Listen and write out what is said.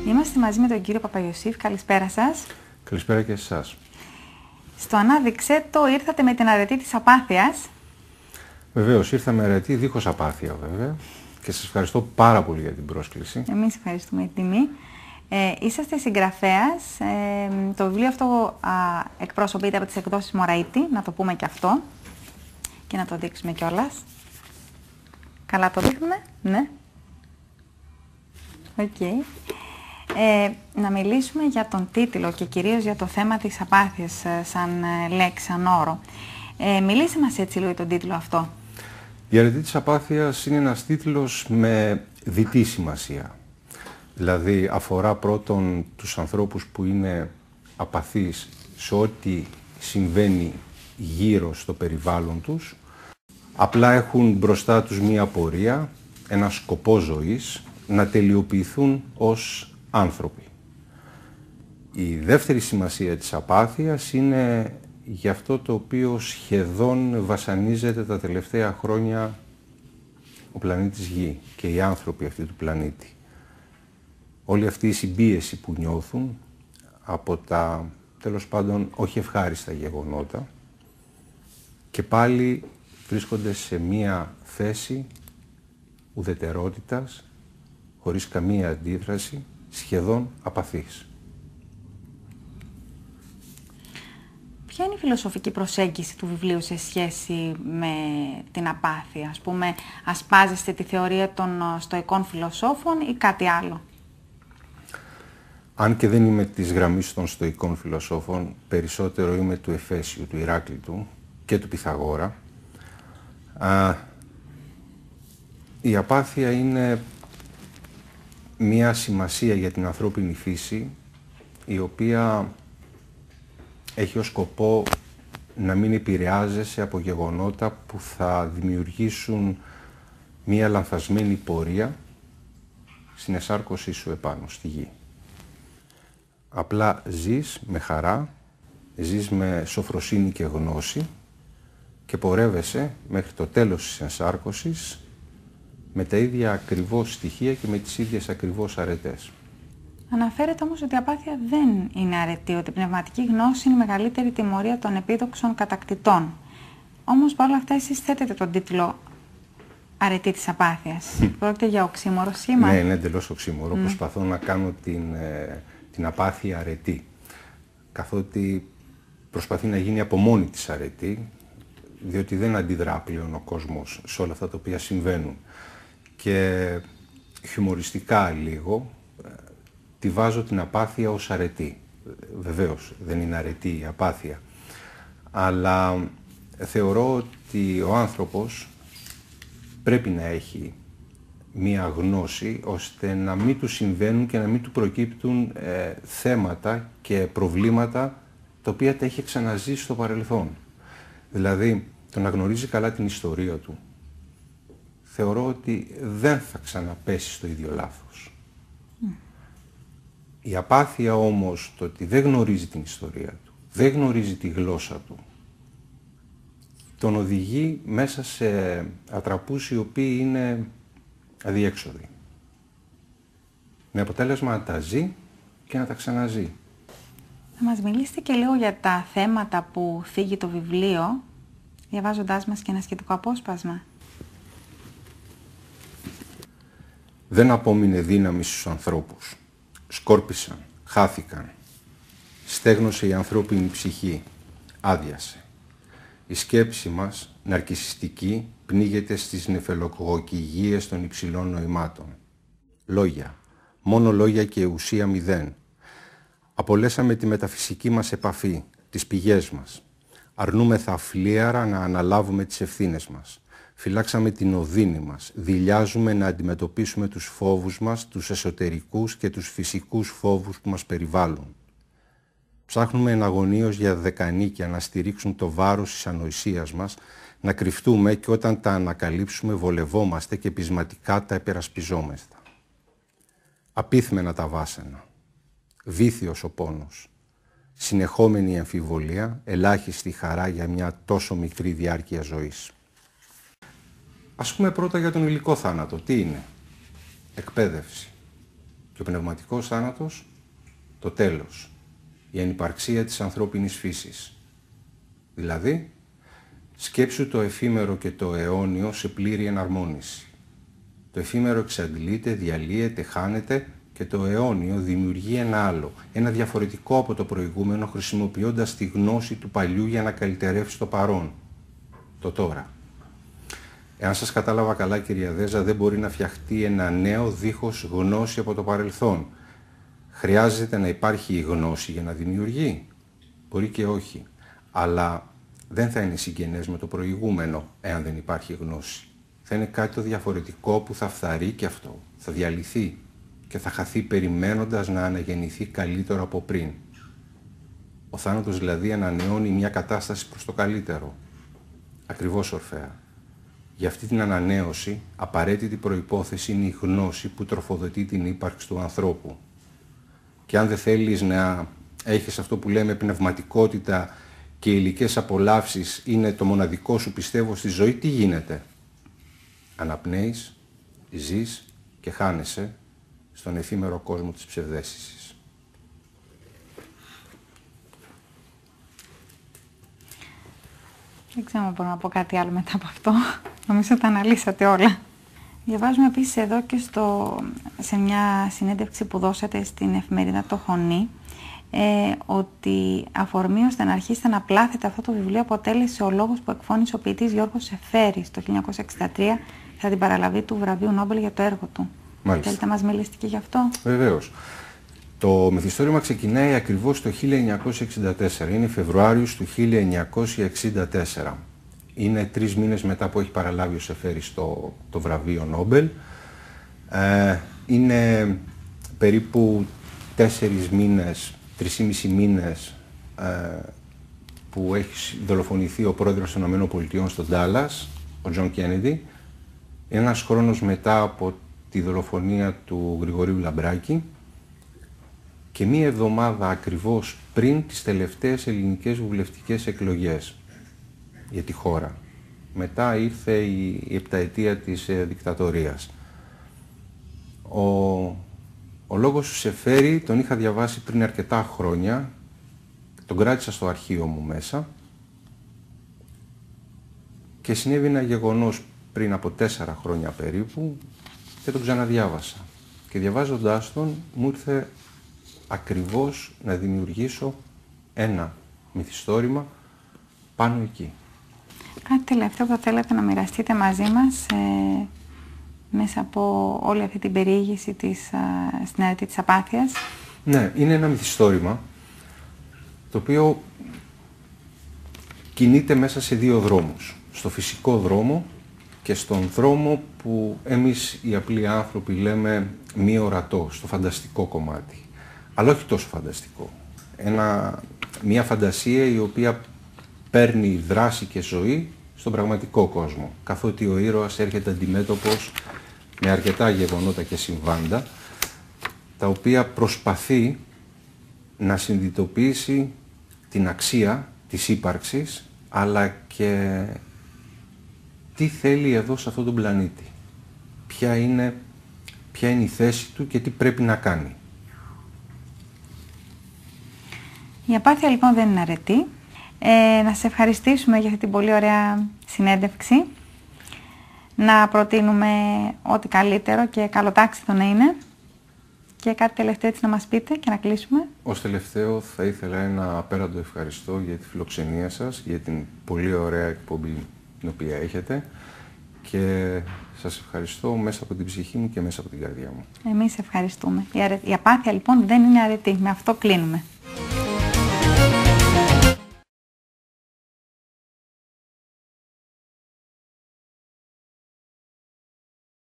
Είμαστε μαζί με τον κύριο Παπαϊωσήφ. Καλησπέρα σας. Καλησπέρα και εσάς. Στο Ανάδειξέ το ήρθατε με την αρετή της απάθειας. Βεβαίως, ήρθα με αρετή δίχως απάθεια βέβαια και σας ευχαριστώ πάρα πολύ για την πρόσκληση. Εμείς ευχαριστούμε την τιμή. Είσαστε συγγραφέας. Το βιβλίο αυτό εκπροσωπείται από τις εκδόσεις Μωραΐτη, να το πούμε και αυτό και να το δείξουμε κιόλας. Καλά το δείχνουμε, ναι. Οκ. Να μιλήσουμε για τον τίτλο και κυρίως για το θέμα της απάθειας σαν λέξη, σαν όρο. Μιλήστε μας έτσι λίγο για τον τίτλο αυτό. Η αρετή της απάθειας είναι ένας τίτλος με διτή σημασία. Δηλαδή αφορά πρώτον τους ανθρώπους που είναι απαθείς σε ό,τι συμβαίνει γύρω στο περιβάλλον τους. Απλά έχουν μπροστά τους μία πορεία, ένα σκοπό ζωής, να τελειοποιηθούν ως άνθρωποι. Η δεύτερη σημασία της απάθειας είναι για αυτό το οποίο σχεδόν βασανίζεται τα τελευταία χρόνια ο πλανήτης Γη και οι άνθρωποι αυτοί του πλανήτη. Όλη αυτή η συμπίεση που νιώθουν από τα τέλος πάντων όχι ευχάριστα γεγονότα και πάλι βρίσκονται σε μία θέση ουδετερότητας, χωρίς καμία αντίδραση, σχεδόν απαθής. Ποια είναι η φιλοσοφική προσέγγιση του βιβλίου σε σχέση με την απάθεια? Ας πούμε, ασπάζεστε τη θεωρία των στοικών φιλοσόφων ή κάτι άλλο? Αν και δεν είμαι της γραμμής των στοικών φιλοσόφων, περισσότερο είμαι του Εφέσιου, του Ηράκλειτου και του Πυθαγόρα. Η απάθεια είναι μία σημασία για την ανθρώπινη φύση, η οποία έχει ως σκοπό να μην επηρεάζεσαι από γεγονότα που θα δημιουργήσουν μία λανθασμένη πορεία στην εσάρκωσή σου επάνω στη γη. Απλά ζεις με χαρά, ζεις με σοφροσύνη και γνώση και πορεύεσαι μέχρι το τέλος της ενσάρκωσης με τα ίδια ακριβώς στοιχεία και με τις ίδιες ακριβώς αρετές. Αναφέρεται όμως ότι η απάθεια δεν είναι αρετή, ότι η πνευματική γνώση είναι η μεγαλύτερη τιμωρία των επίδοξων κατακτητών. Όμως παρόλα αυτά εσείς θέτετε τον τίτλο αρετή της απάθειας. Πρόκειται για οξύμορο σήμα. Ναι, είναι εντελώς οξύμορο. Προσπαθώ να κάνω την απάθεια αρετή, καθότι προσπαθεί να γίνει από μόνη της αρετή, διότι δεν αντιδρά πλέον ο κόσμος σε όλα αυτά τα οποία συμβαίνουν. Και χιουμοριστικά λίγο, τη βάζω την απάθεια ως αρετή. Βεβαίως, δεν είναι αρετή η απάθεια. Αλλά θεωρώ ότι ο άνθρωπος πρέπει να έχει μία γνώση ώστε να μην του συμβαίνουν και να μην του προκύπτουν θέματα και προβλήματα τα οποία τα έχει ξαναζήσει στο παρελθόν. Δηλαδή, το να γνωρίζει καλά την ιστορία του, θεωρώ ότι δεν θα ξαναπέσει στο ίδιο λάθος. Η απάθεια όμως, το ότι δεν γνωρίζει την ιστορία του, δεν γνωρίζει τη γλώσσα του, τον οδηγεί μέσα σε ατραπούς οι οποίοι είναι αδιέξοδοι. Με αποτέλεσμα να τα ζει και να τα ξαναζεί. Θα μας μιλήσετε και λίγο για τα θέματα που θίγει το βιβλίο, διαβάζοντάς μας και ένα σχετικό απόσπασμα. Δεν απόμεινε δύναμη στους ανθρώπους. Σκόρπισαν, χάθηκαν. Στέγνωσε η ανθρώπινη ψυχή, άδειασε. Η σκέψη μας, ναρκισσιστική, πνίγεται στις νεφελοκοκυγίες των υψηλών νοημάτων. Λόγια, μόνο λόγια και ουσία μηδέν. Απολέσαμε τη μεταφυσική μας επαφή, τις πηγές μας. Αρνούμεθα αφλίαρα να αναλάβουμε τις ευθύνες μας. Φυλάξαμε την οδύνη μας, δειλιάζουμε να αντιμετωπίσουμε τους φόβους μας, τους εσωτερικούς και τους φυσικούς φόβους που μας περιβάλλουν. Ψάχνουμε εναγωνίως για δεκανίκια να στηρίξουν το βάρος της ανοησίας μας, να κρυφτούμε και όταν τα ανακαλύψουμε βολευόμαστε και πεισματικά τα επερασπιζόμεστα. Απίθμενα τα βάσανα, βήθιος ο πόνος, συνεχόμενη η αμφιβολία, ελάχιστη χαρά για μια τόσο μικρή διάρκεια ζωής. Ας πούμε πρώτα για τον υλικό θάνατο. Τι είναι? Εκπαίδευση. Και ο πνευματικός θάνατος, το τέλος, η ανυπαρξία της ανθρώπινης φύσης. Δηλαδή, σκέψου το εφήμερο και το αιώνιο σε πλήρη εναρμόνιση. Το εφήμερο εξαντλείται, διαλύεται, χάνεται και το αιώνιο δημιουργεί ένα άλλο, ένα διαφορετικό από το προηγούμενο, χρησιμοποιώντας τη γνώση του παλιού για να καλυτερεύσει το παρόν, το τώρα. Εάν σας κατάλαβα καλά, κυρία Δέζα, δεν μπορεί να φτιαχτεί ένα νέο δίχως γνώση από το παρελθόν. Χρειάζεται να υπάρχει η γνώση για να δημιουργεί. Μπορεί και όχι. Αλλά δεν θα είναι συγγενές με το προηγούμενο, εάν δεν υπάρχει γνώση. Θα είναι κάτι το διαφορετικό που θα φθαρεί και αυτό. Θα διαλυθεί και θα χαθεί περιμένοντας να αναγεννηθεί καλύτερο από πριν. Ο θάνατος δηλαδή ανανεώνει μια κατάσταση προς το καλύτερο. Ακριβώς, Ορφέα. Για αυτή την ανανέωση, απαραίτητη προϋπόθεση είναι η γνώση που τροφοδοτεί την ύπαρξη του ανθρώπου. Και αν δεν θέλεις να έχεις αυτό που λέμε πνευματικότητα και υλικές απολαύσεις είναι το μοναδικό σου πιστεύω στη ζωή, τι γίνεται? Αναπνέεις, ζεις και χάνεσαι στον εφήμερο κόσμο της ψευδαίσθησης. Δεν ξέρω αν μπορώ να πω κάτι άλλο μετά από αυτό. Νομίζω τα αναλύσατε όλα. Διαβάζουμε επίσης εδώ και σε μια συνέντευξη που δώσατε στην εφημερίδα Το Χωνί, ότι αφορμή ώστε να αρχίσετε να πλάθετε αυτό το βιβλίο αποτέλεσε ο λόγος που εκφώνησε ο ποιητής Γιώργος Σεφέρης το 1963 για την παραλαβή του βραβείου Νόμπελ για το έργο του. Μάλιστα. Θέλετε να μας μιλήσετε και γι' αυτό? Βεβαίως. Το μυθιστόρημα ξεκινάει ακριβώς το 1964. Είναι Φεβρουάριος του 1964. Είναι 3 μήνες μετά που έχει παραλάβει ο Σεφέρης το βραβείο Νόμπελ. Είναι περίπου 4 μήνες, 3,5 μήνες που έχει δολοφονηθεί ο πρόεδρος των ΗΠΑ στο Ντάλλας, ο Τζον Κέννεντι. Ένας χρόνος μετά από τη δολοφονία του Γρηγορίου Λαμπράκη και 1 εβδομάδα ακριβώς πριν τις τελευταίες ελληνικές βουλευτικές εκλογές για τη χώρα. Μετά ήρθε η επταετία της δικτατορίας. Ο λόγος του Σεφέρη τον είχα διαβάσει πριν αρκετά χρόνια, τον κράτησα στο αρχείο μου μέσα και συνέβη ένα γεγονός πριν από 4 χρόνια περίπου και τον ξαναδιάβασα. Και διαβάζοντάς τον μου ήρθε ακριβώς να δημιουργήσω ένα μυθιστόρημα πάνω εκεί. Κάτι τελευταίο που θα θέλατε να μοιραστείτε μαζί μας μέσα από όλη αυτή την περιήγηση στην αρετή της απάθειας? Ναι, είναι ένα μυθιστόρημα το οποίο κινείται μέσα σε 2 δρόμους. Στο φυσικό δρόμο και στον δρόμο που εμείς οι απλοί άνθρωποι λέμε μη ορατό, στο φανταστικό κομμάτι. Αλλά όχι τόσο φανταστικό. Μια φαντασία η οποία παίρνει δράση και ζωή στον πραγματικό κόσμο, καθότι ο ήρωας έρχεται αντιμέτωπος με αρκετά γεγονότα και συμβάντα, τα οποία προσπαθεί να συνειδητοποιήσει την αξία της ύπαρξης, αλλά και τι θέλει εδώ σε αυτόν τον πλανήτη. Ποια είναι η θέση του και τι πρέπει να κάνει. Η απάθεια λοιπόν δεν είναι αρετή. Να σε ευχαριστήσουμε για αυτή την πολύ ωραία συνέντευξη. Να προτείνουμε ό,τι καλύτερο και καλοτάξιτο να είναι. Και κάτι τελευταίο έτσι να μας πείτε και να κλείσουμε. Ως τελευταίο θα ήθελα ένα απέραντο ευχαριστώ για τη φιλοξενία σας, για την πολύ ωραία εκπομπή την οποία έχετε και σας ευχαριστώ μέσα από την ψυχή μου και μέσα από την καρδιά μου. Εμείς ευχαριστούμε. Η απάθεια λοιπόν δεν είναι αρετή. Με αυτό κλείνουμε.